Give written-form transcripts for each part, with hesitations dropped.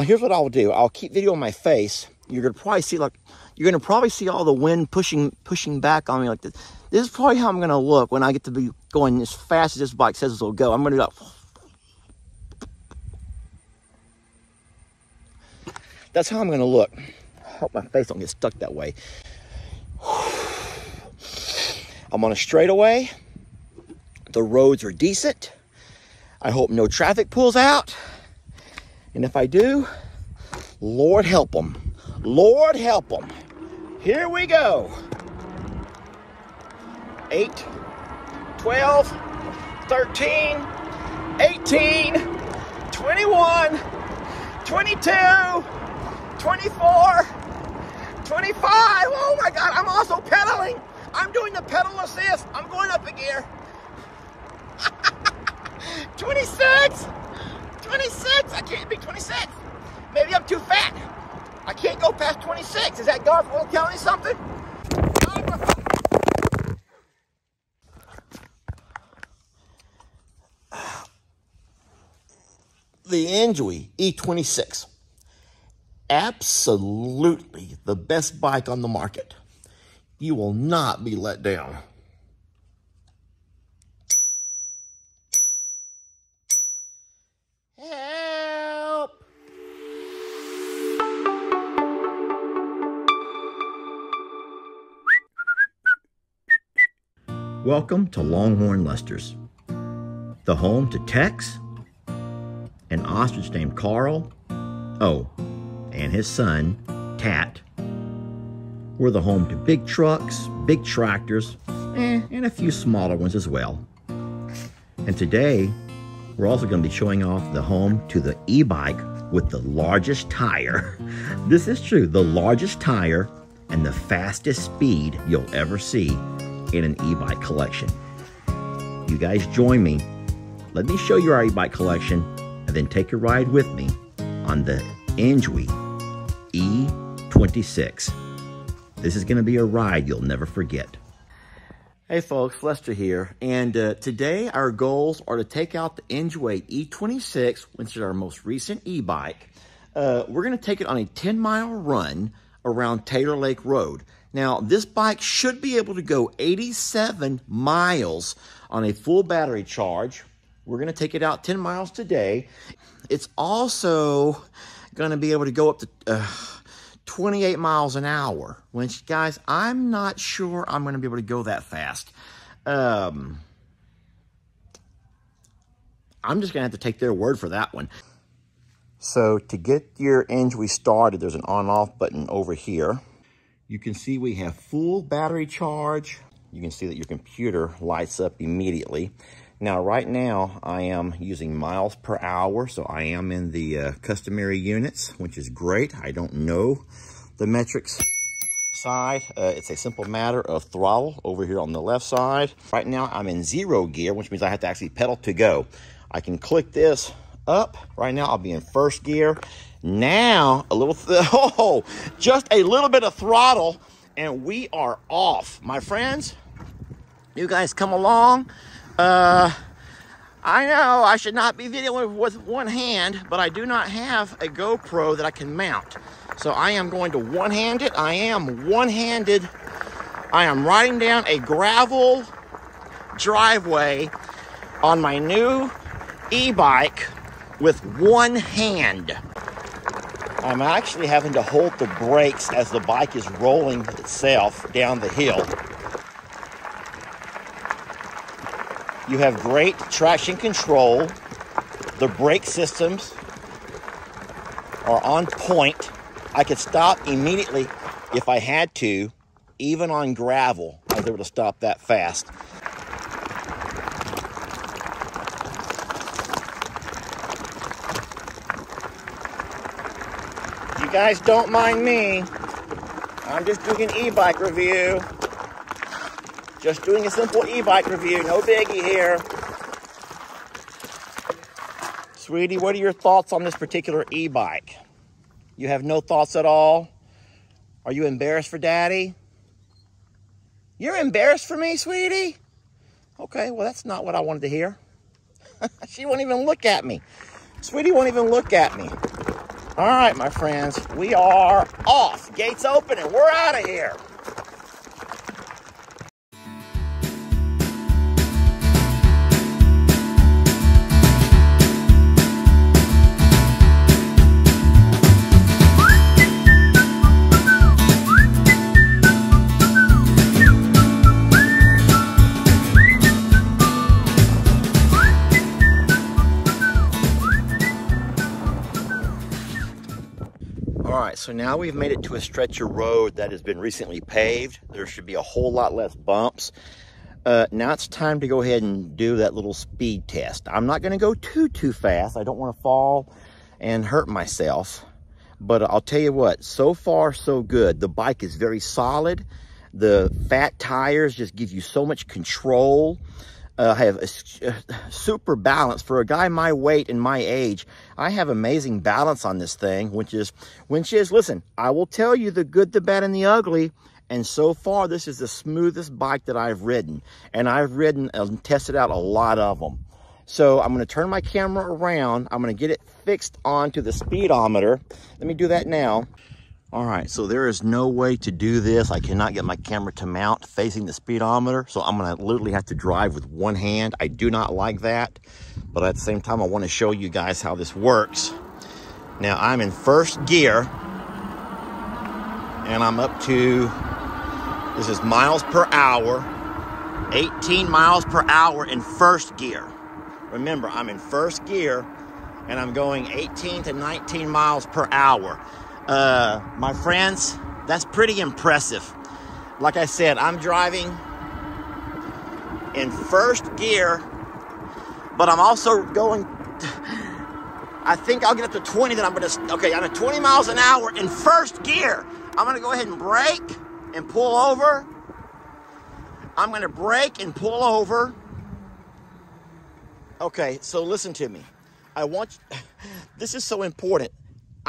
Here's what I'll do. I'll keep video on my face. You're gonna probably see all the wind pushing back on me like this. This is probably how I'm gonna look when I get to be going as fast as this bike says it'll go. I'm gonna go. That's how I'm gonna look. Hope my face don't get stuck that way. I'm on a straightaway. The roads are decent. I hope no traffic pulls out. And if I do, Lord help them. Lord help them. Here we go. 8, 12, 13, 18, 21, 22, 24, 25. Oh my God, I'm also pedaling. I'm doing the pedal assist. I'm going up a gear. 26, 26. I can't be 26. Maybe I'm too fat. I can't go past 26. Is that God's will telling me something? The ENGWE E26. Absolutely the best bike on the market. You will not be let down. Help! Welcome to Longhorn Lester's, the home to Tex, an ostrich named Carl, and his son, Tat. We're the home to big trucks, big tractors, and a few smaller ones as well. And today, we're also going to be showing off the home to the e-bike with the largest tire. This is true, the largest tire and the fastest speed you'll ever see in an e-bike collection. You guys join me. Let me show you our e-bike collection and then take a ride with me on the ENGWE E26. This is going to be a ride you'll never forget. Hey folks, Lester here, and today our goals are to take out the ENGWE E26, which is our most recent e-bike. We're going to take it on a 10-mile run around Taylor Lake Road. Now, this bike should be able to go 87 miles on a full battery charge. We're going to take it out 10 miles today. It's also going to be able to go up to 28 miles an hour, which, guys, I'm not sure I'm going to be able to go that fast. I'm just going to have to take their word for that one. So to get your ENGWE started, there's an on-off button over here. You can see we have full battery charge. You can see that your computer lights up immediately. Now, right now, I am using miles per hour, so I am in the customary units, which is great. I don't know the metrics side. It's a simple matter of throttle over here on the left side. Right now, I'm in 0 gear, which means I have to actually pedal to go. I can click this up. Right now, I'll be in 1st gear. Now, just a little bit of throttle, and we are off. My friends, you guys come along. I know I should not be videoing with one hand, but I do not have a GoPro that I can mount. So I am going to one-hand it. I am one-handed. I am riding down a gravel driveway on my new e-bike with one hand. I'm actually having to hold the brakes as the bike is rolling itself down the hill. You have great traction control. The brake systems are on point. I could stop immediately if I had to. Even on gravel, I was able to stop that fast. You guys don't mind me. I'm just doing an e-bike review. Just doing a simple e-bike review, no biggie here. Sweetie, what are your thoughts on this particular e-bike? You have no thoughts at all? Are you embarrassed for Daddy? You're embarrassed for me, sweetie? Okay, well, that's not what I wanted to hear. She won't even look at me. Sweetie won't even look at me. All right, my friends, we are off. Gates open and we're out of here. All right, so now we've made it to a stretch of road that has been recently paved. There should be a whole lot less bumps. Now it's time to go ahead and do that little speed test. I'm not gonna go too fast. I don't wanna fall and hurt myself. But I'll tell you what, so far so good. The bike is very solid. The fat tires just give you so much control. I have a super balance. For a guy my weight and my age, I have amazing balance on this thing, which is, listen, I will tell you the good, the bad, and the ugly. And so far, this is the smoothest bike that I've ridden. And I've ridden and tested out a lot of them. So I'm going to turn my camera around. I'm going to get it fixed onto the speedometer. Let me do that now. All right, so there is no way to do this. I cannot get my camera to mount facing the speedometer, so I'm gonna literally have to drive with one hand. I do not like that, but at the same time, I wanna show you guys how this works. Now, I'm in first gear, and I'm up to, this is miles per hour, 18 miles per hour in first gear. Remember, I'm in first gear, and I'm going 18 to 19 miles per hour. My friends, that's pretty impressive. Like I said, I'm driving in first gear, but I'm also going, I think I'll get up to 20, then I'm at 20 miles an hour in first gear. I'm gonna go ahead and brake and pull over. I'm gonna brake and pull over. Okay, so listen to me. This is so important.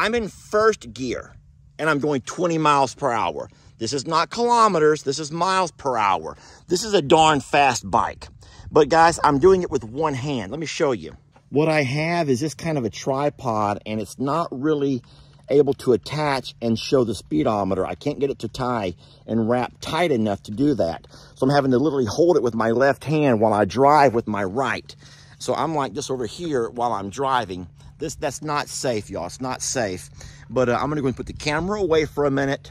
I'm in first gear, and I'm going 20 miles per hour. This is not kilometers, this is miles per hour. This is a darn fast bike. But guys, I'm doing it with one hand. Let me show you. What I have is this kind of a tripod, and it's not really able to attach and show the speedometer. I can't get it to tie and wrap tight enough to do that. So I'm having to literally hold it with my left hand while I drive with my right. So I'm like this over here while I'm driving. That's not safe, y'all. It's not safe. But I'm gonna go and put the camera away for a minute.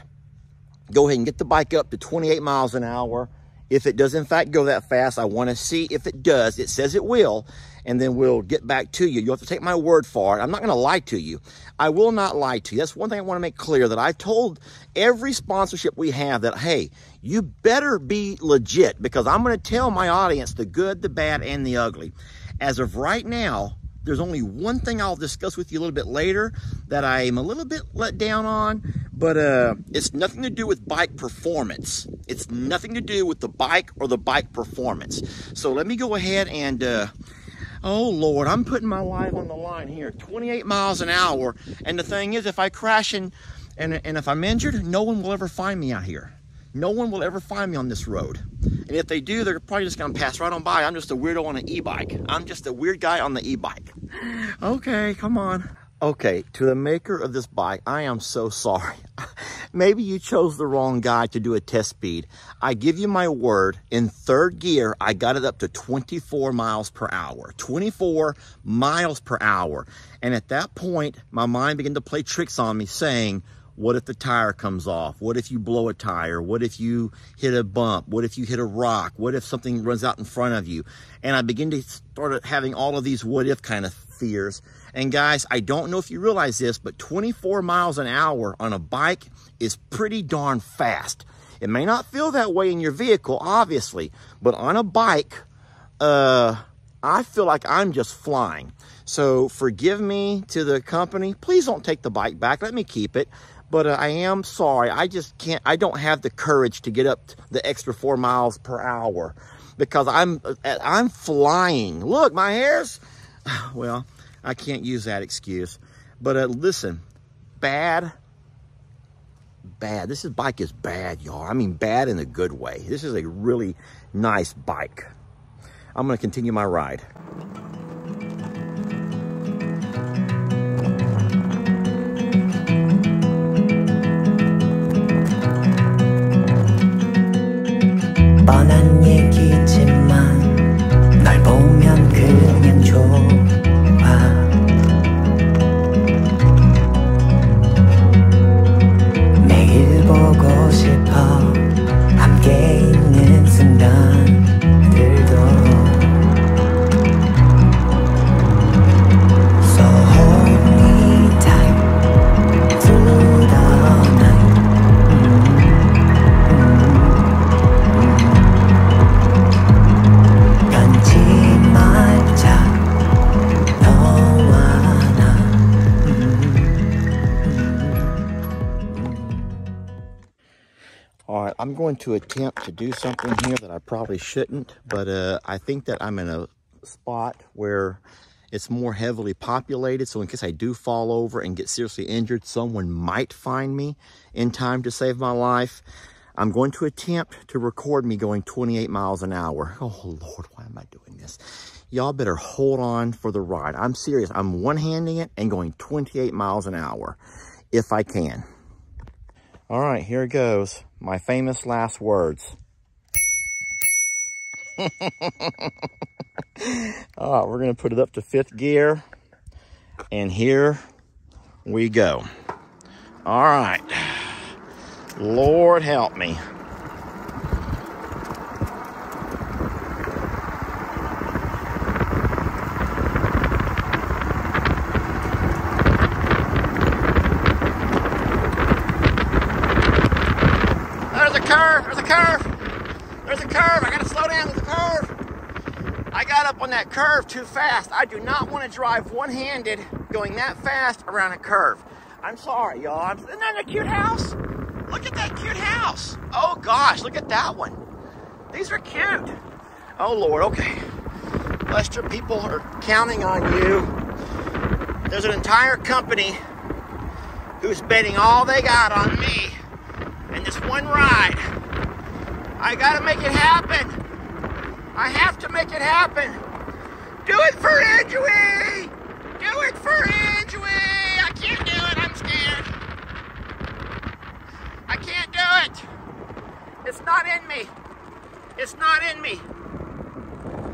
Go ahead and get the bike up to 28 miles an hour. If it does in fact go that fast, I wanna see if it does. It says it will, and then we'll get back to you. You'll have to take my word for it. I'm not gonna lie to you. I will not lie to you. That's one thing I wanna make clear, that I told every sponsorship we have that, hey, you better be legit, because I'm gonna tell my audience the good, the bad, and the ugly. As of right now, there's only one thing I'll discuss with you a little bit later that I'm a little bit let down on, but it's nothing to do with bike performance. It's nothing to do with the bike or the bike performance. So let me go ahead and, oh Lord, I'm putting my life on the line here. 28 miles an hour, and the thing is, if I crash and if I'm injured, no one will ever find me out here. No one will ever find me on this road. And if they do, they're probably just gonna pass right on by. I'm just a weirdo on an e-bike. I'm just a weird guy on the e-bike. Okay, come on. Okay, to the maker of this bike, I am so sorry. Maybe you chose the wrong guy to do a test speed. I give you my word, in third gear, I got it up to 24 miles per hour. 24 miles per hour. And at that point, my mind began to play tricks on me saying, what if the tire comes off? What if you blow a tire? What if you hit a bump? What if you hit a rock? What if something runs out in front of you? And I begin to start having all of these what if kind of fears. And guys, I don't know if you realize this, but 24 miles an hour on a bike is pretty darn fast. It may not feel that way in your vehicle, obviously, but on a bike, I feel like I'm just flying. So forgive me to the company. Please don't take the bike back. Let me keep it. But I am sorry, I just can't, I don't have the courage to get up the extra 4 miles per hour because I'm flying. Look, my hair's, well, I can't use that excuse. But listen, bad. This bike is bad, y'all. I mean, bad in a good way. This is a really nice bike. I'm gonna continue my ride. 뻔한 얘기지만 널 보면 그냥 좋아. 매일 보고 싶어 함께 있는 순간들도. So hold me tight through the night. 변치 말자 너와 나. All right, I'm going to attempt to do something here that I probably shouldn't, but I think that I'm in a spot where it's more heavily populated, so in case I do fall over and get seriously injured, someone might find me in time to save my life. I'm going to attempt to record me going 28 miles an hour. Oh, Lord, why am I doing this? Y'all better hold on for the ride. I'm serious. I'm one-handing it and going 28 miles an hour, if I can. All right, here it goes. My famous last words. All right, we're going to put it up to 5th gear. And here we go. All right. Lord help me. There's a curve. There's a curve. There's a curve. I got to slow down. There's a curve. I got up on that curve too fast. I do not want to drive one-handed going that fast around a curve. I'm sorry, y'all. Isn't that a cute house? Look at that cute house. Oh, gosh. Look at that one. These are cute. Oh, Lord. Okay. Lester, people are counting on you. There's an entire company who's betting all they got on me and this one ride. I got to make it happen. I have to make it happen. Do it for ENGWE! Do it for ENGWE! I can't do it. I'm scared. I can't do it. It's not in me. It's not in me.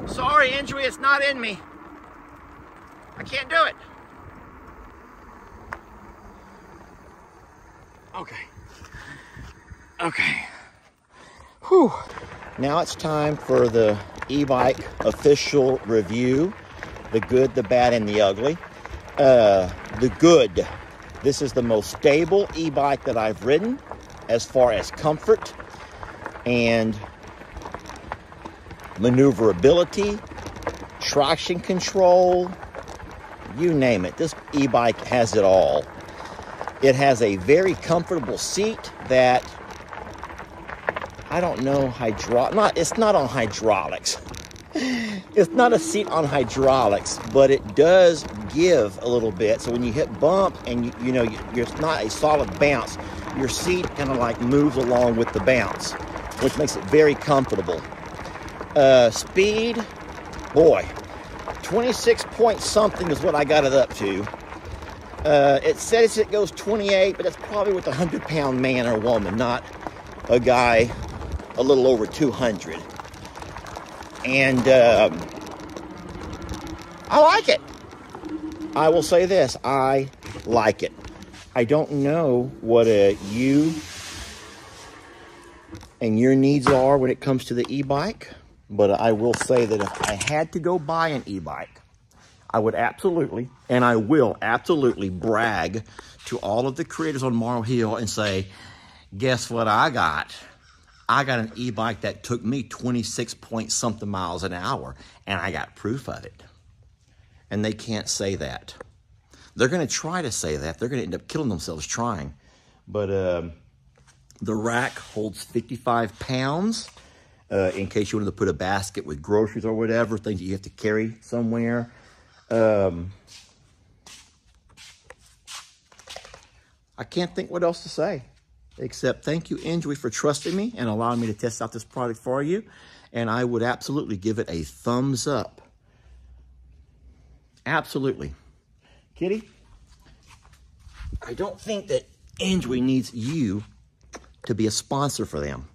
Sorry, ENGWE, it's not in me. I can't do it. Okay. Okay. Whew. Now it's time for the e-bike official review. The good, the bad, and the ugly. The good. This is the most stable e-bike that I've ridden as far as comfort and maneuverability, traction control, you name it. This e-bike has it all. It has a very comfortable seat that I don't know, it's not on hydraulics. It's not a seat on hydraulics, but it does give a little bit. So when you hit bump and it's not a solid bounce, your seat kind of like moves along with the bounce, which makes it very comfortable. Speed, boy, 26 point something is what I got it up to. It says it goes 28, but that's probably with a 100-pound man or woman, not a guy a little over 200. And I like it. I will say this, I like it. I don't know what you and your needs are when it comes to the e-bike, but I will say that if I had to go buy an e-bike, I would absolutely, and I will absolutely brag to all of the creators on Morrow Hill and say, guess what I got? I got an e-bike that took me 26 point something miles an hour, and I got proof of it. And they can't say that. They're going to try to say that. They're going to end up killing themselves trying. But the rack holds 55 pounds in case you wanted to put a basket with groceries or whatever, things that you have to carry somewhere. I can't think what else to say. Except thank you, ENGWE, for trusting me and allowing me to test out this product for you. And I would absolutely give it a thumbs up. Absolutely. Kitty, I don't think that ENGWE needs you to be a sponsor for them.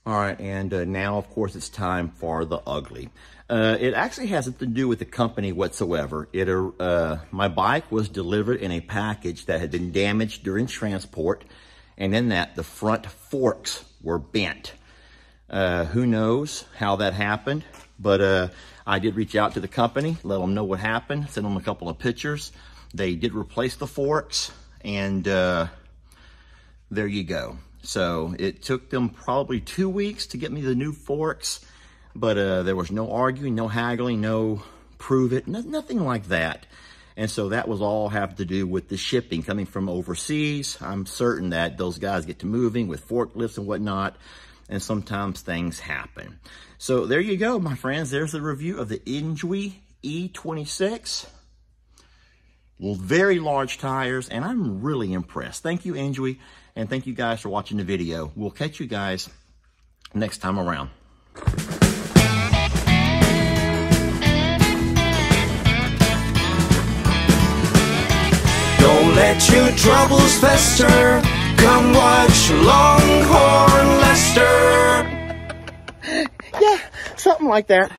All right, and now, of course, it's time for the ugly. It actually has nothing to do with the company whatsoever. My bike was delivered in a package that had been damaged during transport, and in that, the front forks were bent. Who knows how that happened, but I did reach out to the company, let them know what happened, sent them a couple of pictures. They did replace the forks, and there you go. So it took them probably 2 weeks to get me the new forks, but there was no arguing, no haggling, no prove it, nothing like that. And so that was all have to do with the shipping coming from overseas. I'm certain that those guys get to moving with forklifts and whatnot, and sometimes things happen. So there you go, my friends. There's the review of the ENGWE E26. Very large tires, and I'm really impressed. Thank you, ENGWE, and thank you guys for watching the video. We'll catch you guys next time around. Don't let your troubles fester. Come watch Longhorn Lester. Yeah, something like that.